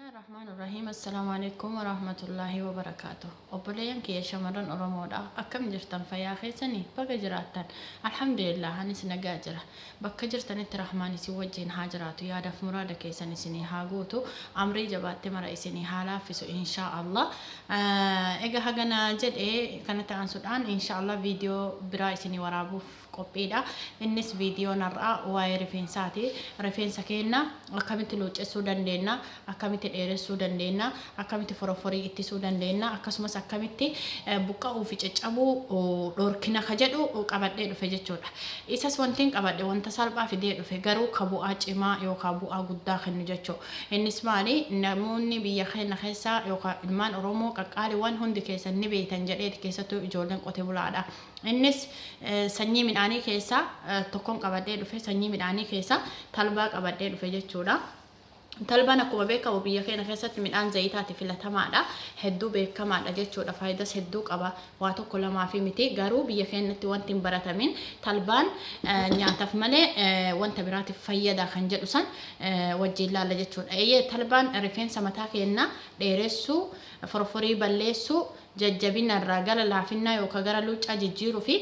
Bismillahirrahmanirrahim. Assalamualaikum warahmatullahi wabarakatuh. Obboleeyyan kiyya shamarran Oromoodha. Akkam jirtan fayyaa keessanii baga jiraattan. Alhamdulillah anis nagaa jira. Bakka jirtanitti rahmaan isin wajjin haa jiraatu. Yaadaaf muraada keessan isinii haa guutu. Amrii jabaatte mara isinii haa laaffisu inshaallah. Egaa hagana jedhee kana ta'ansuudhaan inshaallah viidiyoo biraa isinii waraabuuf qophiidha. Innis viidiyoo narraa waa'ee rifeensaati. Rifeensa keenya akkamitti luuccessuu dandeenya, akkamitti dheeressuu dandeenya, akkamitti foroforii ittisuu dandeenya, akkasumas akkamitti buqqa'uu fi caccabuu dhorkina ka jedhu qabadhee dhufe jechuudha. Isas wantiin qabadhe wanta salphaa fidee dhufe garuu ka bu'aa cimaa yookaan bu'aa guddaa kennu jechuudha. Innis maali? Namoonni biyya keenya keessaa yookaan ilmaan Oromoo qaqqaaliiwwan hundi keessan ni beektan jedheeti keessattuu ijoolleen qotee bulaadha. Innis sanyii midhaanii keessaa tokkoon qabadhee dhufe, sanyii midhaanii keessaa talbaa qabadhee dhufe jechuudha. Talbaan akkuma beekamu biyya keenya keessatti midhaan zayitaati filatamaadha. Hedduu beekamaadha jechuudha. Faayidaas hedduu qaba. Waa tokko lamaa fi miti garuu biyya keenyatti wanti hin baratamin talbaan nyaataaf malee wanta biraatiif fayyada kan jedhu san wajjin laalla jechuudha. Talbaan rifeensa mataa keenyaa dheeressuu, foroforii balleessuu, jajjabina irraa gara laafinaa yookaan gara luuccaa jijjiiruu fi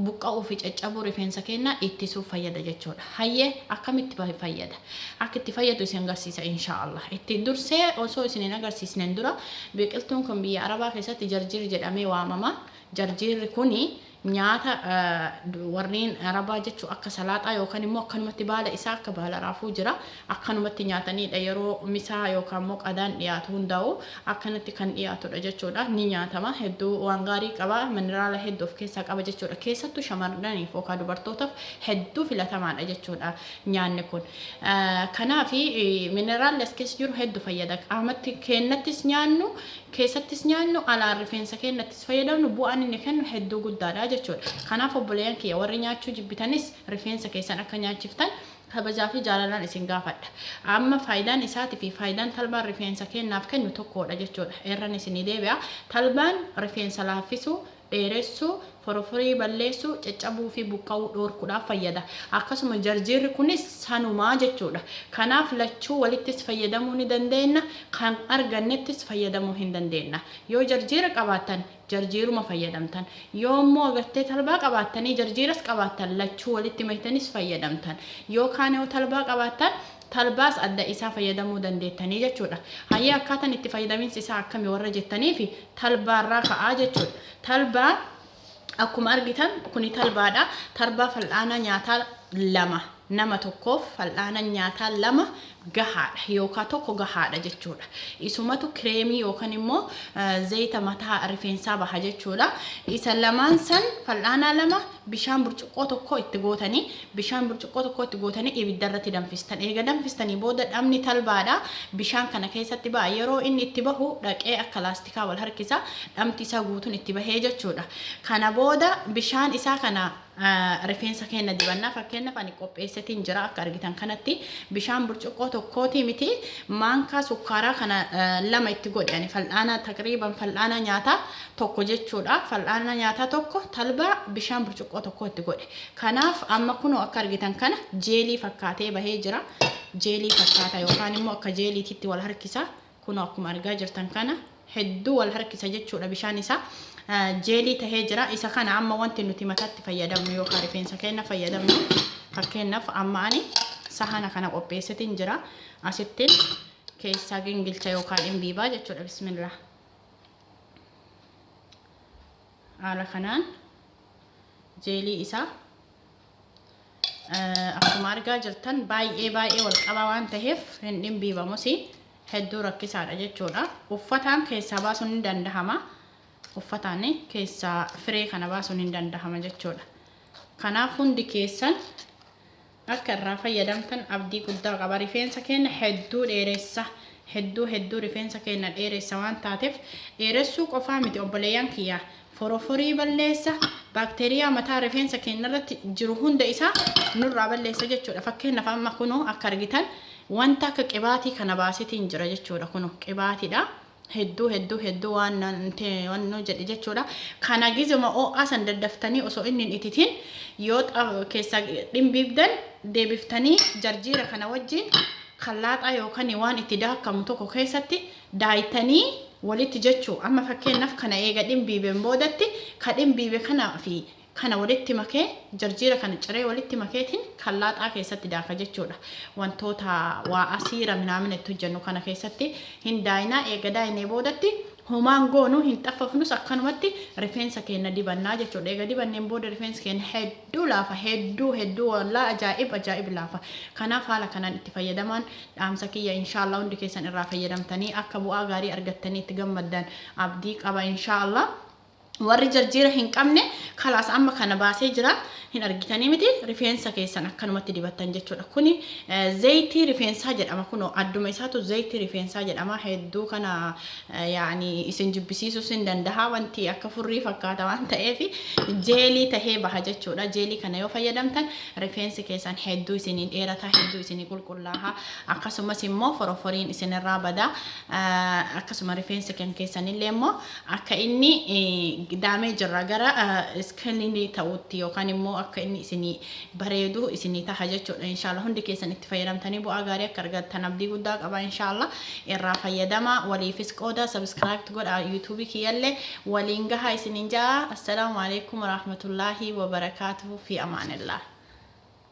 buqqa'uu fi caccabuu rifeensa keenyaa ittisuuf fayyada jechuudha. Hayyee akkamitti fayyada? Akka itti fayyadu isin agarsiisa inshaallah. Itti dursee osoo isin agarsiisneen dura biqiltuun kun biyya Arabaa keessatti jarjiir jedhamee waamama. Jarjiirri kuni nyaata warreen Arabaa jechuun akka salaaxaa yookaan immoo akkanumatti baala isaa akka baala raafuu jira. Akkanumatti nyaataniidha yeroo misaa yookaan immoo qadaan dhiyaatu hundaa'u akkanatti kan dhiyaatudha jechuudha. Ni nyaatama. Hedduu waan gaarii qaba. Mineraala hedduu of keessaa qaba jechuudha. Keessattuu shamarraniif yookaan dubartootaaf hedduu filatamaadha jechuudha nyaanni kun. Kanaaf mineraalli as keessa jiru hedduu fayyada. Qaamatti keenyattis nyaannu, keessattis nyaannu, alaan rifeensa keenyattis fayyadamnu bu'aan inni kennu hedduu guddaadha jechuudha. Kanaaf obboleeyyan kiyya warri nyaachuu jibbitanis rifeensa keessan akka nyaachiftan kabajaa fi jaalalaan isin gaafadha. Amma faayidaan isaatii fi faayidaan talbaan rifeensa keenyaaf kennu tokkodha jechuudha. Eerran isinii deebi'a. Talbaan rifeensa laaffisuu, dheeressuu, foroforii balleessuu, caccabuu fi buqqa'uu dhorkuudhaaf fayyada. Akkasuma jarjiirri kunis sanumaa jechuudha. Kanaaf lachuu walittis fayyadamuu ni dandeenya, kan argannettis fayyadamuu hin dandeenya. Yoo jarjiira qabaattan jarjiiruma fayyadamtan, yoo immoo agartee talbaa qabaattanii jarjiiras qabaattan lachuu walitti maktanis fayyadamtan. Yookaan yoo talbaa qabaattan talbaas adda isaa fayyadamuu dandeettanii jechuudha. Hayyee akkaataan itti fayyadaminsi isaa akkamii warra jettanii fi talbaarraa ka'aa jechuudha. Talbaa akkuma argitan kuni talbaadha. Talbaa fal'aana nyaataa lama nama tokkoof fal'aana nyaataa lama gahaadha yookaan tokko gahaadha jechuudha. Isumatu kireemii yookaan immoo zayita mataa rifeensaa baha jechuudha. Isa lamaan san fal'aana lama bishaan burcuqqoo tokko itti gootanii ibidda irratti danfistan. Eega danfistanii booda dhamni talbaadha. Bishaan kana keessatti ba'a. Yeroo inni itti bahu dhaqee akka laastikaa wal harkisa. Dhamti isaa guutuun itti bahee jechuudha. Kana booda bishaan isaa kana rifeensa keenya dibannaa fakkeenyaaf ani qopheessatiin jira akka argitan kanatti bishaan burcuqqoo tokkooti miti maankaa sukkaaraa kana lama itti godhe fal'aana taqriiban fal'aana nyaataa tokko jechuudha. Fal'aana nyaataa tokko talbaa bishaan burcuqqoo tokko itti godhe. Kanaaf amma kunoo akka argitan kana jeelii fakkaatee bahee jira. Jeelii fakkaata yookaan immoo akka jeeliititti wal harkisa. Kunoo akkuma argaa jirtan kana hedduu wal harkisa jechuudha bishaan isaa. Jeelii tahee jira. Isa kana amma wanti nuti mataatti fayyadamnu yookaan rifeensa keenya fayyadamnu fakkeenyaaf amma ani sahana kana qopheessatiin jira. Asittiin keessaa gingilcha yookaan dhimbiibaa jechuudha. Bismillah. Haala kanaan jeelii isaa akkuma argaa jirtan baay'ee wal qabaa waan ta'eef hin dhimbiibamus hedduu rakkisaadha jechuudha. Uffataan keessaa baasuun ni dandahama. Uffataan keessaa firee kana baasuun hin dandahama jechuudha. Kanaaf hundi keessan akka irraa fayyadamtan abdii guddaa qaba. Rifeensa keenya hedduu dheeressa. Hedduu rifeensa keenya dheeressa waan taateef dheeressuu qofaa miti obboleeyyan kiyyaa. Foroforii balleessa, baakteeriyaa mataa rifeensa keenya irratti jiru hunda isaa nurraa balleessa jechuudha. Fakkeenyaaf amma kunoo akka argitan wanta akka qibaatii kana baasetiin jira jechuudha. Kunoo qibaatiidha. Hedduu waan nu jedhe jechuudha. Kana gizuma ho'aa san daddaftanii osoo inni hin ititin yoo keessa dhimbiibdan deebiftanii jarjiira kana wajjin khallaaxaa yookaan waan itti daakamu tokko keessatti daayitanii walitti jechuu amma fakkeenyaaf kana eega dhimbiibeen boodatti ka dhimbiibe kanaa fi kana walitti makee jarjiira kana ciree walitti makeetiin khallaaxaa keessatti daaka jechuudha. Wantoota waa asiira minaamin itti hojjennu kana keessatti hin daayinaa eega daayinee boodatti homaan goonu hin xaffafnus akkanumatti rifeensa keenya dibannaa jechuudha. Eega dibanneen booda rifeensa keenya hedduu laafa hedduu wallaa ajaa'ib laafa. Kanaaf haala kanaan itti fayyadamaan dhaamsa kiyya inshaallah hundi keessan irraa fayyadamtanii akka bu'aa gaarii argattanii itti gammaddan abdii qaba inshaallah. warri jarjira hin qabne khalaas amma kana baasee jira hin argitanii miti rifeensa keessan akkanumatti dibattan jechuudha. Kuni zayitii rifeensaa jedhama. Kuno adduma isaatu zayitii rifeensaa jedhama. Hedduu kana yaani isin jibbisiisuu sin danda'a wanti akka furrii fakkaata waan ta'eef jeelii tahee baha jechuudha. Jeelii kana yoo fayyadamtan rifeensi keessan hedduu isiniin dheerata, hedduu isinii qulqullaaha. Akkasumas immoo foroforiin isinirraa bada. Akkasuma rifeensi keessanillee immoo akka inni daamee jirra gara iskaliinii ta'utti yookaan immoo akka inni isinii bareedu isinii taha jechuudha. Inshallah hundi keessan itti fayyadamtanii bu'aa gaarii akka argattan abdii guddaa qaba. Inshallah irraa fayyadama. Waliifis qooda subscribe godha YouTube kiyyallee waliin gahaa isiniin jaa. Assalaamu alaykum wa rahmatullahi wa barakatuhu fi amaanillah.